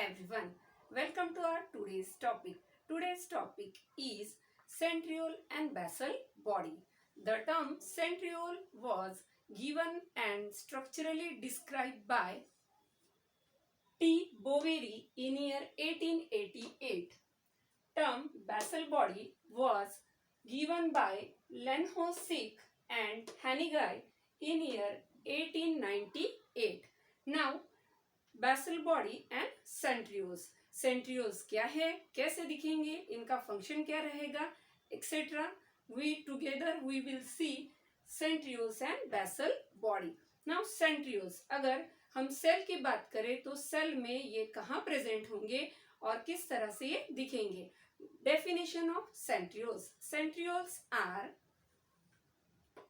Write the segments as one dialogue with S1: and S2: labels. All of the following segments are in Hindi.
S1: everyone. Welcome to our today's topic. Today's topic is centriole and basal body. The term centriole was given and structurally described by T. Boveri in year 1888. Term basal body was given by Lenhoek and Hanigay in year 1898. Now, basal body and centrioles. Centrioles क्या है, कैसे दिखेंगे, इनका फंक्शन क्या रहेगा, etcetera. We together we will see centrioles and basal body. Now centrioles, अगर हम सेल की बात करें तो सेल में ये कहाँ प्रेजेंट होंगे और किस तरह से ये दिखेंगे. Definition of centrioles. Centrioles are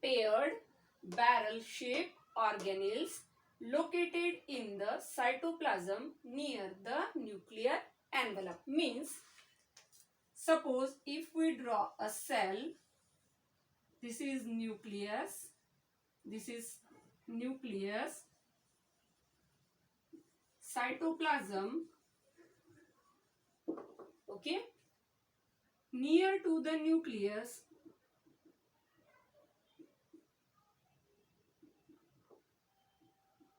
S1: paired barrel shaped organelles located in the cytoplasm near the nuclear envelope. Means, suppose if we draw a cell, this is nucleus, cytoplasm, okay, near to the nucleus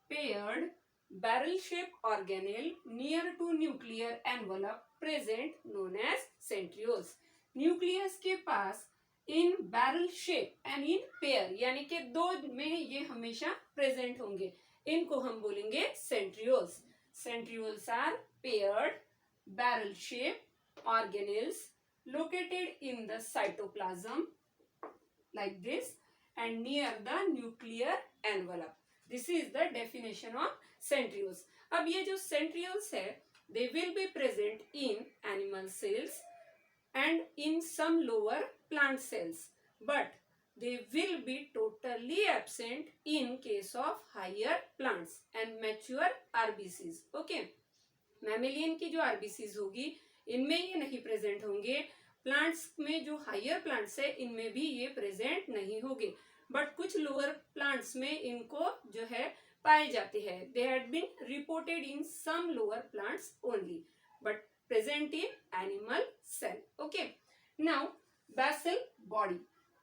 S1: paired barrel-shaped organelle near to nuclear envelope present known as centrioles. Nucleus के पास in barrel shape and in pair यानी कि दो में ये हमेशा प्रेजेंट होंगे, इनको हम बोलेंगे centrioles. Centrioles are paired barrel shape organelles located in the cytoplasm like this and near the nuclear envelope. This is the definition of centrioles. अब ये जो सेंट्रियोल्स है, they will be present in animal cells and in some lower plant cells, but they will be totally absent in case of higher plants and mature RBCs. Okay, mammalian की जो आरबीसीज होगी इनमें ये नहीं प्रेजेंट होंगे. प्लांट्स में जो हायर प्लांट्स है इनमें भी ये प्रेजेंट नहीं होंगे, बट कुछ लोअर प्लांट्स में इनको जो है पाए जाते हैं. They had been reported in some lower plants only but present in animal cell. Okay, now basal body.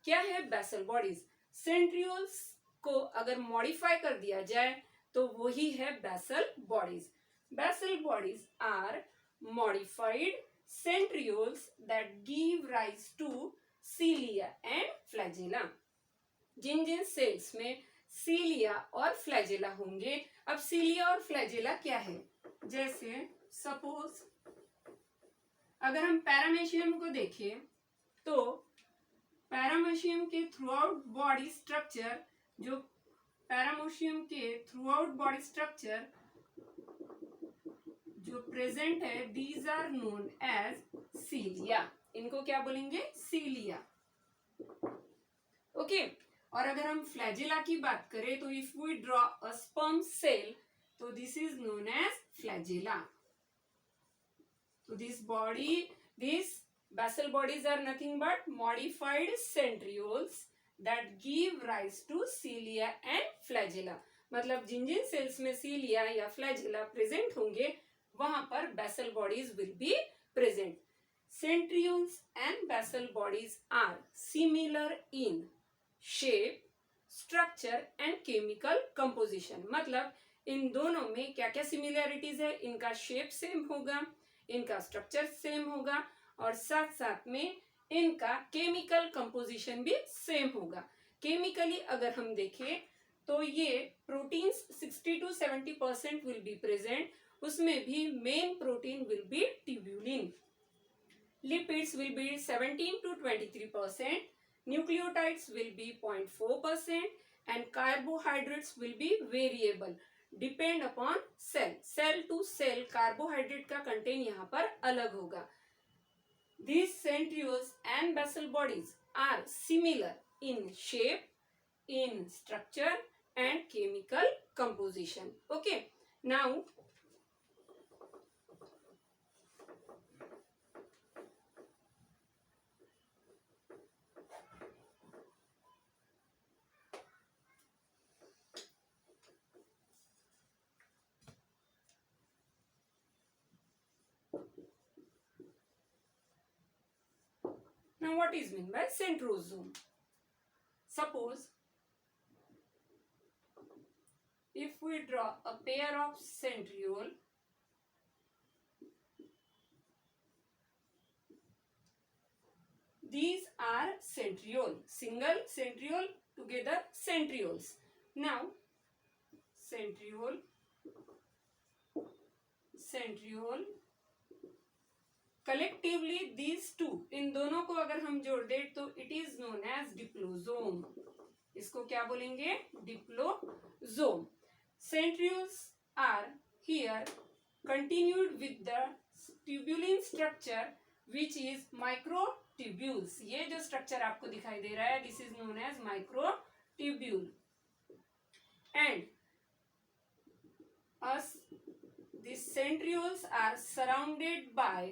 S1: क्या है बेसल बॉडीज? सेंट्रियोल्स को अगर मॉडिफाई कर दिया जाए तो वही है basal bodies. Basal bodies are modified centrioles that give rise to cilia and flagella. जिन जिन सेल्स में सीलिया और फ्लैजेला होंगे. अब सीलिया और फ्लैजेला क्या है? जैसे सपोज अगर हम पैरामेशियम को देखें तो पैरामेशियम के थ्रू आउट बॉडी स्ट्रक्चर, जो पैरामेशियम के थ्रू आउट बॉडी स्ट्रक्चर जो प्रेजेंट है, दीज आर नोन एज सीलिया. इनको क्या बोलेंगे? सीलिया. ओके, और अगर हम फ्लैजेला की बात करें तो if we draw a sperm cell तो this is known as flagella. तो this basal bodies are nothing but modified centrioles that give rise to cilia and flagella. मतलब जिन जिन सेल्स में सीलिया या फ्लैजेला प्रेजेंट होंगे वहां पर basal bodies will be present. Centrioles and basal bodies are similar in shape, structure and chemical composition. मतलब इन दोनों में क्या क्या सिमिलैरिटीज है? इनका शेप सेम होगा, इनका स्ट्रक्चर सेम होगा और साथ साथ में इनका केमिकल कंपोजिशन भी सेम होगा. केमिकली अगर हम देखें तो ये proteins 60 to 70% will be present. उसमें भी main protein will be tubulin. Lipids will be 17 to 23%. Nucleotides will be 0.4% and carbohydrates will be variable. Depend upon cell. Cell to cell carbohydrate का content यहाँ पर अलग होगा. These centrioles and basal bodies are similar in shape, in structure and chemical composition. Okay, now Now what is meant by centrosome? Suppose if we draw a pair of centriole, these are centriole, single centriole, together centrioles. Now centriole, centriole, collectively these two, इन दोनों को अगर हम जोड़ दे तो it is known as diplosome. इसको क्या बोलेंगे? Diplosome. Centrioles are here continued with the tubulin structure which is microtubules. ये जो स्ट्रक्चर आपको दिखाई दे रहा है, this is known as microtubule. And these centrioles are surrounded by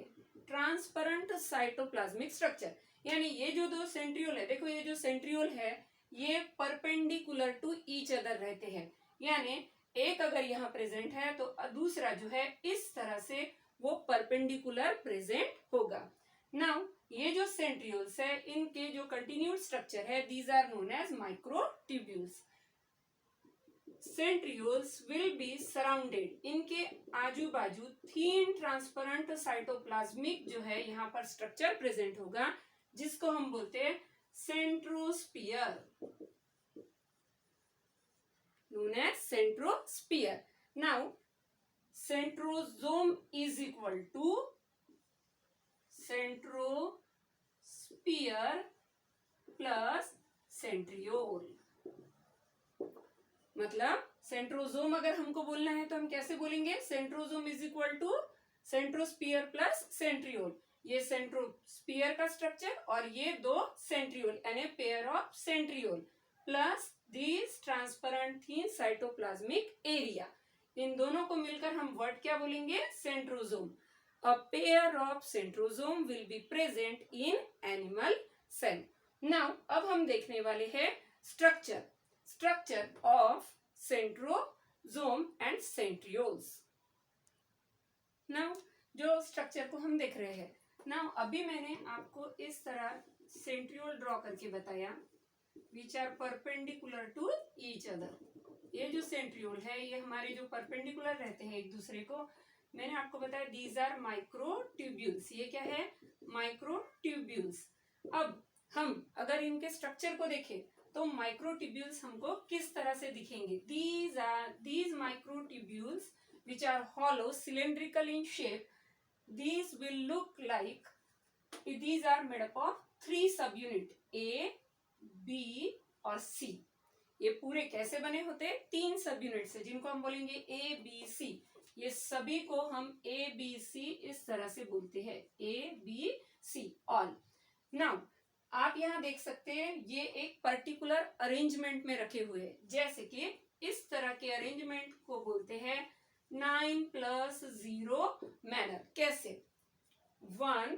S1: transparent cytoplasmic structure. यानी ये जो दो सेंट्रियोल है, देखो ये जो सेंट्रियोल है ये परपेंडिकुलर टू ईच अदर रहते हैं. यानी एक अगर यहाँ प्रेजेंट है तो दूसरा जो है इस तरह से वो परपेंडिकुलर प्रेजेंट होगा. नाउ ये जो सेंट्रियोल्स है इनके जो कंटिन्यूड स्ट्रक्चर है, these are known as microtubules. Centrioles will be surrounded, इनके आजू बाजू थीन ट्रांसपेरेंट साइटोप्लाज्मिक जो है यहाँ पर स्ट्रक्चर प्रेजेंट होगा, जिसको हम बोलते हैं centrosphere, known as centrosphere. Now centrosome is equal to centrosphere plus centriole. मतलब सेंट्रोसोम अगर हमको बोलना है तो हम कैसे बोलेंगे? Centrosome is equal to centrosphere plus centriole. ये सेंट्रोस्पियर का स्ट्रक्चर और ये दो सेंट्रियोल यानी pair of centriole plus this transparent thin cytoplasmic area. इन दोनों को मिलकर हम वर्ड क्या बोलेंगे? Centrosome. A pair of centrosome will be present in animal cell. Now अब हम देखने वाले हैं structure of centrosome and centrioles. Now जो स्ट्रक्चर को हम देख रहे हैं, नाउ अभी मैंने आपको इस तरह सेंट्रियोल ड्रॉ करके बताया which are perpendicular to each other. ये जो सेंट्रियोल है ये हमारे जो परपेंडिकुलर रहते हैं एक दूसरे को, मैंने आपको बताया दीज आर माइक्रोट्यूब्यूल्स. ये क्या है? माइक्रोट्यूब्यूल्स. अब हम अगर इनके स्ट्रक्चर को देखें तो माइक्रोट्यूब्यूल्स हमको किस तरह से दिखेंगे? these microtubules which are hollow cylindrical in shape, these will look like, these are made up of 3 subunit A, B और C. ये पूरे कैसे बने होते हैं? 3 सबयूनिट से, जिनको हम बोलेंगे A, B, C. ये सभी को हम A, B, C इस तरह से बोलते हैं, A, B, C all. Now आप यहाँ देख सकते हैं ये एक पर्टिकुलर अरेंजमेंट में रखे हुए हैं, जैसे कि इस तरह के अरेंजमेंट को बोलते हैं 9+0 मैनर. कैसे? 1,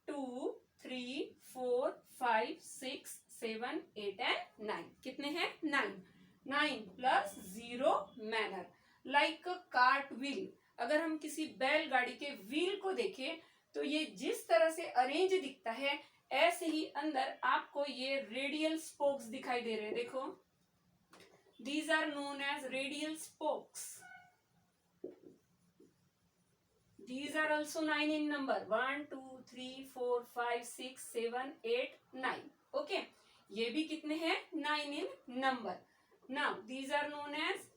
S1: 2, 3, 4, 5, 6, 7, 8 एंड 9. कितने हैं? 9+0 मैनर. Like cart wheel. अगर हम किसी बैलगाड़ी के व्हील को देखें तो ये जिस तरह से अरेंज दिखता है ऐसे ही अंदर आपको ये रेडियल स्पोक्स दिखाई दे रहे हैं. देखो, these are known as radial spokes. These are also 9 in number. 1, 2, 3, 4, 5, 6, 7, 8, 9. Okay, ये भी कितने हैं? 9 in number. Now these are known as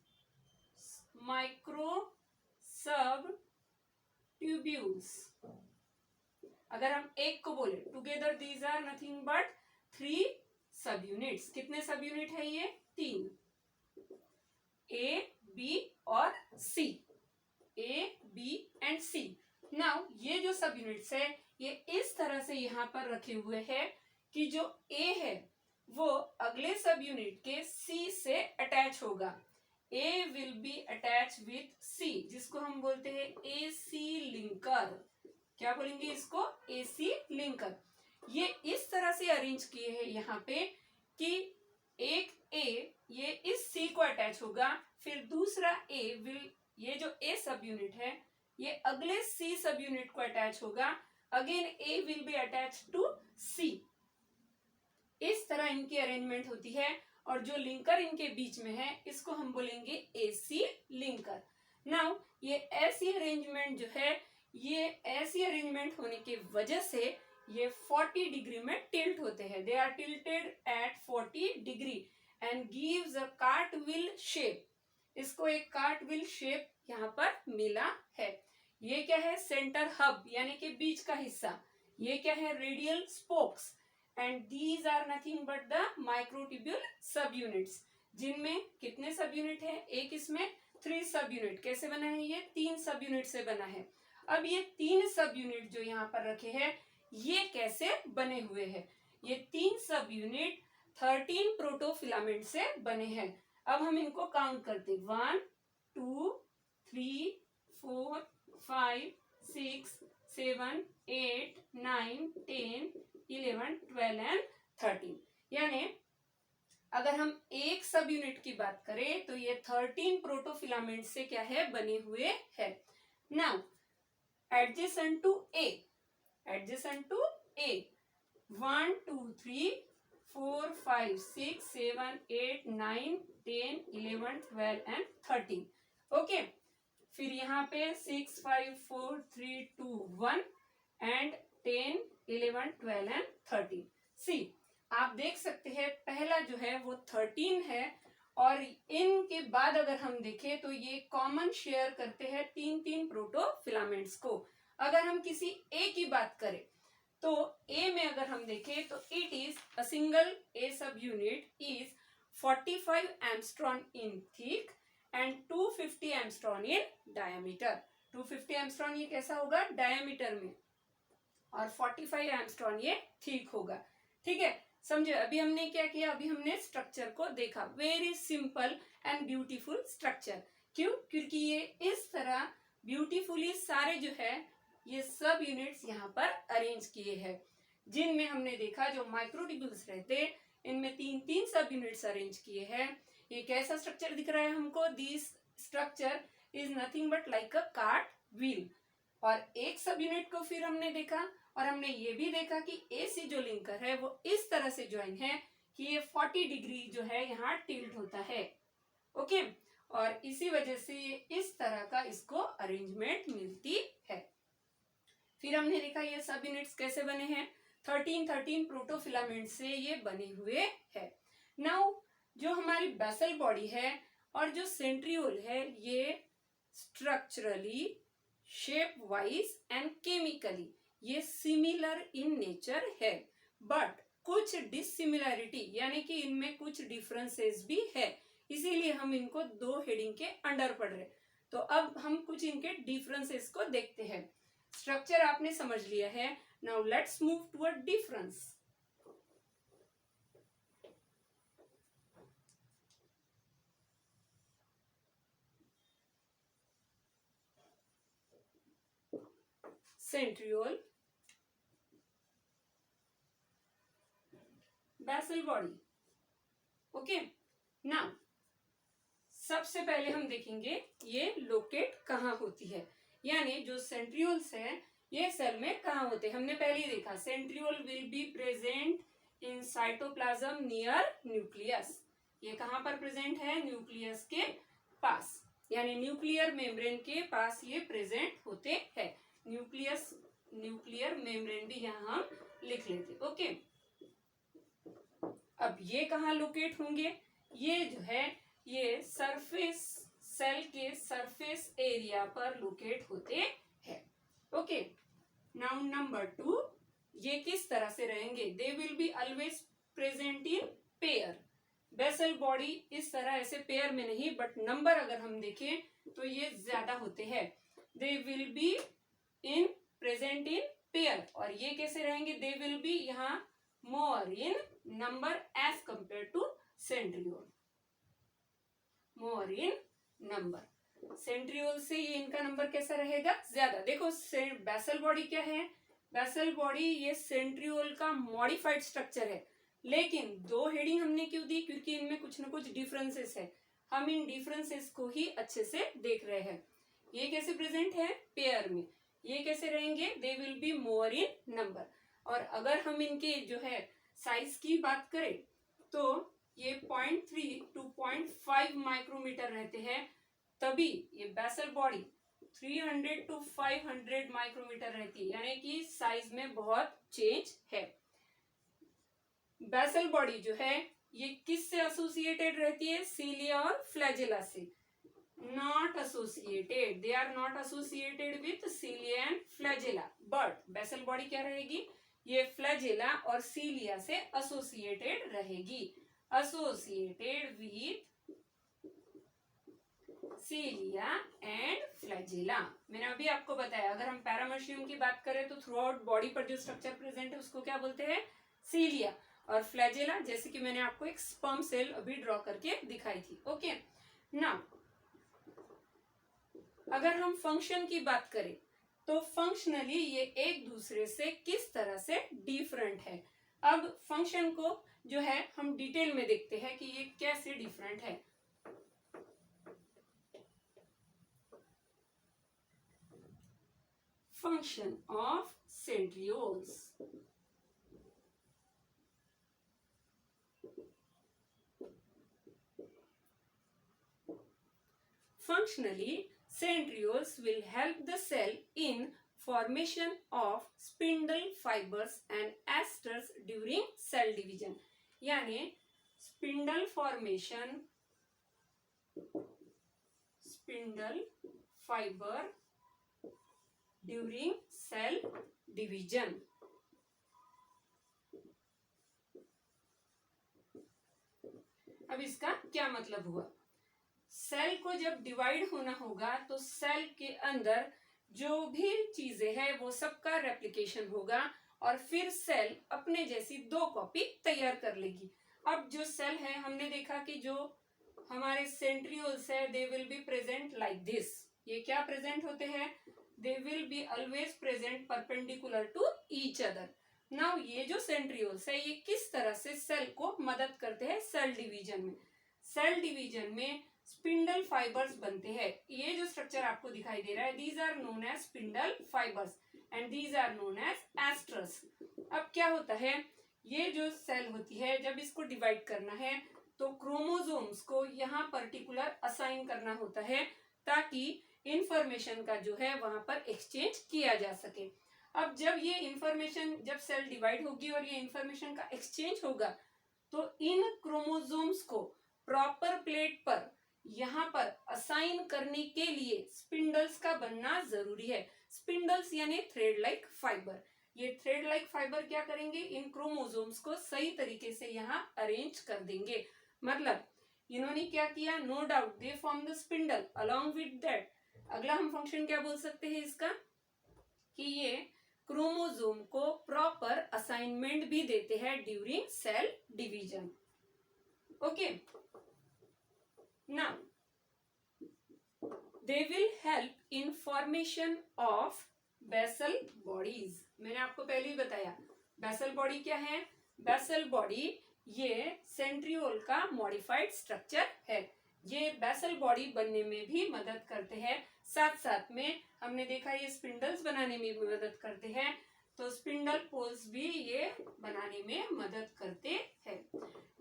S1: micro sub tubules. अगर हम एक को बोले together these are nothing but 3 सब यूनिट्स. कितने सब यूनिट है ये? 3. A, B और C. A, B and C. Now ये जो सब यूनिट्स है ये इस तरह से यहाँ पर रखे हुए हैं कि जो A है वो अगले सब यूनिट के C से अटैच होगा. A will be attach with C, जिसको हम बोलते हैं AC लिंकर. क्या बोलेंगे इसको? AC linker. ये इस तरह से अरेंज किए हैं यहाँ पे कि एक A ये इस C को अटैच होगा, फिर दूसरा A विल, ये जो A सब यूनिट है ये अगले C सब यूनिट को अटैच होगा. Again A will be attach to C. इस तरह इनकी अरेंजमेंट होती है, और जो लिंकर इनके बीच में है इसको हम बोलेंगे एसी लिंकर। नाउ ये ऐसी अरेंजमेंट जो है, ये ऐसी अरेंजमेंट होने की वजह से ये 40 डिग्री में टिल्ट होते हैं। They are tilted at 40 degree and gives a cartwheel shape. इसको एक कार्टविल शेप यहाँ पर मिला है। ये क्या है? सेंटर हब यानी कि बीच का हिस्सा। ये क्या है? Radial spokes. And these are nothing but the microtubule sub units, जिनमें कितने सब यूनिट है? एक इसमें 3 सब यूनिट। कैसे बना है? ये 3 सब यूनिट से बना है। अब ये 3 सब यूनिट जो यहाँ पर रखे हैं, ये कैसे बने हुए हैं? ये 3 सब यूनिट 13 प्रोटोफिलामेंट से बने हैं। अब हम इनको काउंट करते, 1 2 3 4 5 6 7 8 9 10 11 12 एंड 13। यानी अगर हम एक सब यूनिट की बात करें तो ये 13 प्रोटोफिलामेंट से क्या है? बने हुए है। Now adjacent to A, adjacent to A 1 2 3 4 5 6 7 8 9 10 11 12 and 13। Okay, फिर यहाँ पे 6 5 4 3 2 1 एंड 10 11 12 एंड 13। सी, आप देख सकते हैं पहला जो है वो 13 है, और इनके बाद अगर हम देखें तो ये कॉमन शेयर करते हैं 3 प्रोटोफिलामेंट्स को। अगर हम किसी ए की बात करें तो ए में अगर हम देखें तो इट इज अ सिंगल ए सब unit is 45 angstrom in thick and 250 angstrom in diameter. 250 angstrom ये कैसा होगा? डायमीटर में, और 45 एंगस्ट्रॉम ये थिक होगा। ठीक है, समझे? अभी हमने क्या किया? अभी हमने स्ट्रक्चर को देखा। Very simple and beautiful structure. क्यों? क्योंकि ये इस तरह ब्यूटीफुली सारे जो है ये सब यूनिट्स यहाँ पर अरेंज किए हैं, जिनमें हमने देखा जो माइक्रोट्यूब्यूल्स रहते इनमें 3 सब यूनिट्स अरेंज किए हैं। ये कैसा स्ट्रक्चर दिख रहा है हमको? This structure is nothing but like a cart wheel. और एक सब यूनिट को फिर हमने देखा, और हमने ये भी देखा कि एसी जो लिंकर है वो इस तरह से ज्वाइन है कि ये 40 डिग्री जो है यहाँ टिल्ट होता है। ओके, और इसी वजह से इस तरह का इसको अरेंजमेंट मिलती है। फिर हमने देखा ये सब यूनिट्स कैसे बने हैं? 13 प्रोटोफिलामेंट से ये बने हुए है। नाउ जो हमारी बेसल बॉडी है और जो सेंट्रियोल है, ये structurally, shape wise and chemically ये सिमिलर इन नेचर है, बट कुछ डिसिमिलरिटी यानी कि इनमें कुछ डिफरेंसेस भी है, इसीलिए हम इनको 2 हेडिंग के अंडर पढ़ रहे। तो अब हम कुछ इनके डिफरेंसेस को देखते हैं। स्ट्रक्चर आपने समझ लिया है। Now let's move toward difference. Centriole, basal body. Okay, now सबसे पहले हम देखेंगे ये लोकेट कहाँ होती है, यानी जो सेंट्रियोल्स है ये सेल में कहाँ होते हैं। हमने पहले ही देखा centriole will be present in cytoplasm near nucleus. ये कहाँ पर प्रेजेंट है? न्यूक्लियस के पास, यानी न्यूक्लियर मेम्ब्रेन के पास ये प्रेजेंट होते हैं। न्यूक्लियर मेम्ब्रेन भी यहाँ हम लिख लेते। ओके, अब ये कहाँ लोकेट होंगे? ये जो है ये सरफेस, सेल के सरफेस एरिया पर लोकेट होते हैं। ओके, नाउ नंबर 2, ये किस तरह से रहेंगे? They will be always present in pair. Basal body इस तरह ऐसे पेयर में नहीं, बट नंबर अगर हम देखें तो ये ज्यादा होते हैं। They will be in present in pair, और ये कैसे रहेंगे? दे विल बी यहाँ more in number as compare to centriole, more in number. Centriole से ये इनका नंबर कैसा रहेगा? ज्यादा। देखो बेसल बॉडी क्या है? बेसल बॉडी ये सेंट्रियोल का मॉडिफाइड स्ट्रक्चर है, लेकिन 2 हेडिंग हमने क्यों दी? क्योंकि इनमें कुछ ना कुछ डिफरेंसेस है। हम इन डिफरेंसेस को ही अच्छे से देख रहे हैं। ये कैसे प्रेजेंट है? पेयर में। ये कैसे रहेंगे? They will be more in number. और अगर हम इनके जो है साइज की बात करें तो ये 0.3 to 0.5 माइक्रोमीटर रहते हैं, तभी ये बेसल बॉडी 300 to 500 माइक्रोमीटर रहती है, यानी कि साइज में बहुत चेंज है। बेसल बॉडी जो है ये किससे एसोसिएटेड रहती है? सीलिया और फ्लैजेला से। Not associated, they are not associated with cilia and flagella, but basal body क्या रहेगी? ये फ्लैजेला और सीलिया से एसोसिएटेड रहेगी, associated with cilia and flagella. मैंने अभी आपको बताया, अगर हम पैरामेशियम की बात करें तो थ्रू आउट बॉडी पर जो स्ट्रक्चर प्रेजेंट है उसको क्या बोलते हैं? सीलिया। और फ्लैजेला, जैसे कि मैंने आपको एक स्पर्म सेल अभी ड्रॉ करके दिखाई थी। ओके, नाउ अगर हम फंक्शन की बात करें तो फंक्शनली ये एक दूसरे से किस तरह से डिफरेंट है। अब फंक्शन को जो है हम डिटेल में देखते हैं कि ये कैसे डिफरेंट है। Function of centrioles. Functionally, centrioles will help the cell in formation of spindle fibers and esters during cell division. यानी spindle formation, spindle fiber during cell division. अब इसका क्या मतलब हुआ? सेल को जब डिवाइड होना होगा तो सेल के अंदर जो भी चीजें हैं वो सबका रेप्लिकेशन होगा और फिर सेल अपने जैसी 2 कॉपी तैयार कर लेगी। अब जो सेल है, हमने देखा कि जो हमारे सेंट्रियोल्स है they will be present like this. ये क्या प्रेजेंट होते हैं? They will be always present perpendicular to each other. Now ये जो सेंट्रियोल्स है ये किस तरह से सेल को मदद करते हैं सेल डिवीजन में? सेल डिवीजन में स्पिंडल फाइबर्स बनते हैं। ये जो स्ट्रक्चर आपको दिखाई दे रहा है, these are known as spindle fibres and these are known as asters. अब क्या होता है, ये जो सेल होती है जब इसको डिवाइड करना है तो क्रोमोसोम्स को यहाँ पर्टिकुलर असाइन करना होता है ताकि इंफॉर्मेशन का जो है वहां पर एक्सचेंज किया जा सके। अब जब ये इंफॉर्मेशन, जब सेल डिवाइड होगी और ये इंफॉर्मेशन का एक्सचेंज होगा तो इन क्रोमोसोम्स को प्रॉपर प्लेट पर यहाँ पर असाइन करने के लिए स्पिंडल्स का बनना जरूरी है। स्पिंडल्स यानी थ्रेड लाइक फाइबर। ये थ्रेड लाइक फाइबर क्या करेंगे? इन क्रोमोसोम्स को सही तरीके से यहाँ अरेंज कर देंगे। मतलब इन्होंने क्या किया? No doubt they form the spindle. Along with that अगला हम फंक्शन क्या बोल सकते हैं इसका? कि ये क्रोमोसोम को प्रॉपर असाइनमेंट भी देते हैं during cell division. Okay, now they will help in formation of basal bodies। मैंने आपको पहले ही बताया बेसल बॉडी क्या है। बेसल बॉडी ये सेंट्रियोल का मॉडिफाइड स्ट्रक्चर है। ये बेसल बॉडी बनने में भी मदद करते हैं, साथ साथ में हमने देखा ये स्पिंडल्स बनाने में भी मदद करते हैं, तो स्पिंडल पोल्स भी ये बनाने में मदद करते हैं।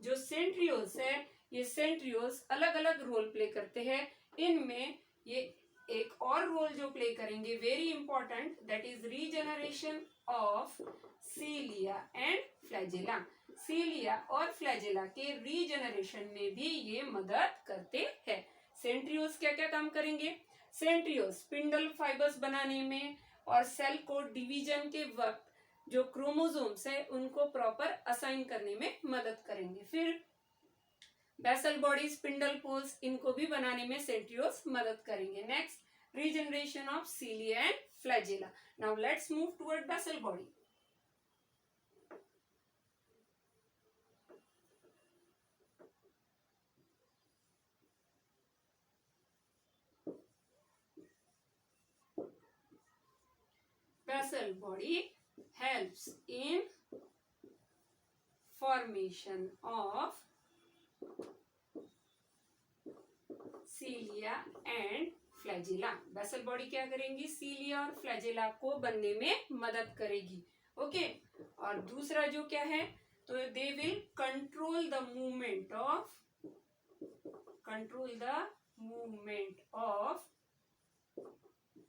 S1: जो सेंट्रियोल्स है ये सेंट्रियोल्स अलग अलग रोल प्ले करते हैं। इनमें ये एक और रोल जो प्ले करेंगे very important, that is regeneration of cilia and flagella. Cilia और फ्लैजेला के रीजनरेशन में भी ये मदद करते हैं। सेंट्रियोल्स क्या क्या काम करेंगे? सेंट्रियोल्स स्पिंडल फाइबर्स बनाने में और सेल को डिवीजन के वक्त जो क्रोमोसोम्स है उनको प्रॉपर असाइन करने में मदद करेंगे। फिर बेसल बॉडी, स्पिंडल पोल्स, इनको भी बनाने में सेंट्रियोल्स मदद करेंगे। Next, regeneration of cilia and flagella. Now let's move toward basal body. Basal body helps in formation of cilia and flagella। Basal body क्या करेंगी? सीलिया और फ्लैजेला को बनने में मदद करेगी। ओके, और दूसरा जो क्या है, तो they will control the movement of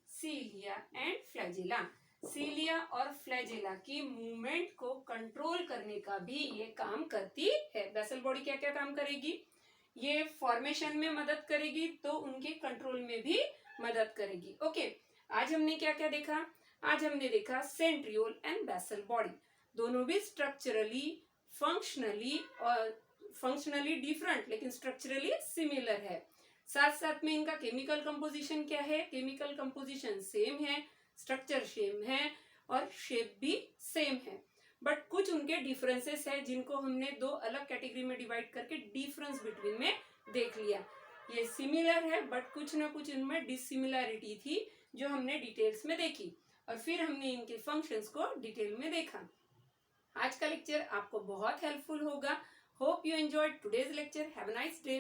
S1: cilia and flagella. Cilia और फ्लैजिला की मूवमेंट को कंट्रोल करने का भी ये काम करती है। बेसल बॉडी क्या क्या काम करेगी? ये फॉर्मेशन में मदद करेगी, तो उनके कंट्रोल में भी मदद करेगी। ओके, आज हमने क्या क्या देखा? आज हमने देखा सेंट्रियोल एंड बेसल बॉडी, दोनों भी स्ट्रक्चरली फंक्शनली डिफरेंट लेकिन स्ट्रक्चरली सिमिलर है। साथ साथ में इनका केमिकल कंपोजिशन क्या है? केमिकल कंपोजिशन सेम है, स्ट्रक्चर सेम है और शेप भी सेम है, बट कुछ उनके डिफरेंसेस है जिनको हमने दो अलग कैटेगरी में डिवाइड करके डिफरेंस बिटवीन में देख लिया। ये सिमिलर है बट कुछ ना कुछ इनमें डिसिमिलरिटी थी जो हमने डिटेल्स में देखी, और फिर हमने इनके फंक्शंस को डिटेल में देखा। आज का लेक्चर आपको बहुत हेल्पफुल होगा। Hope you enjoyed today's lecture. Have a nice day.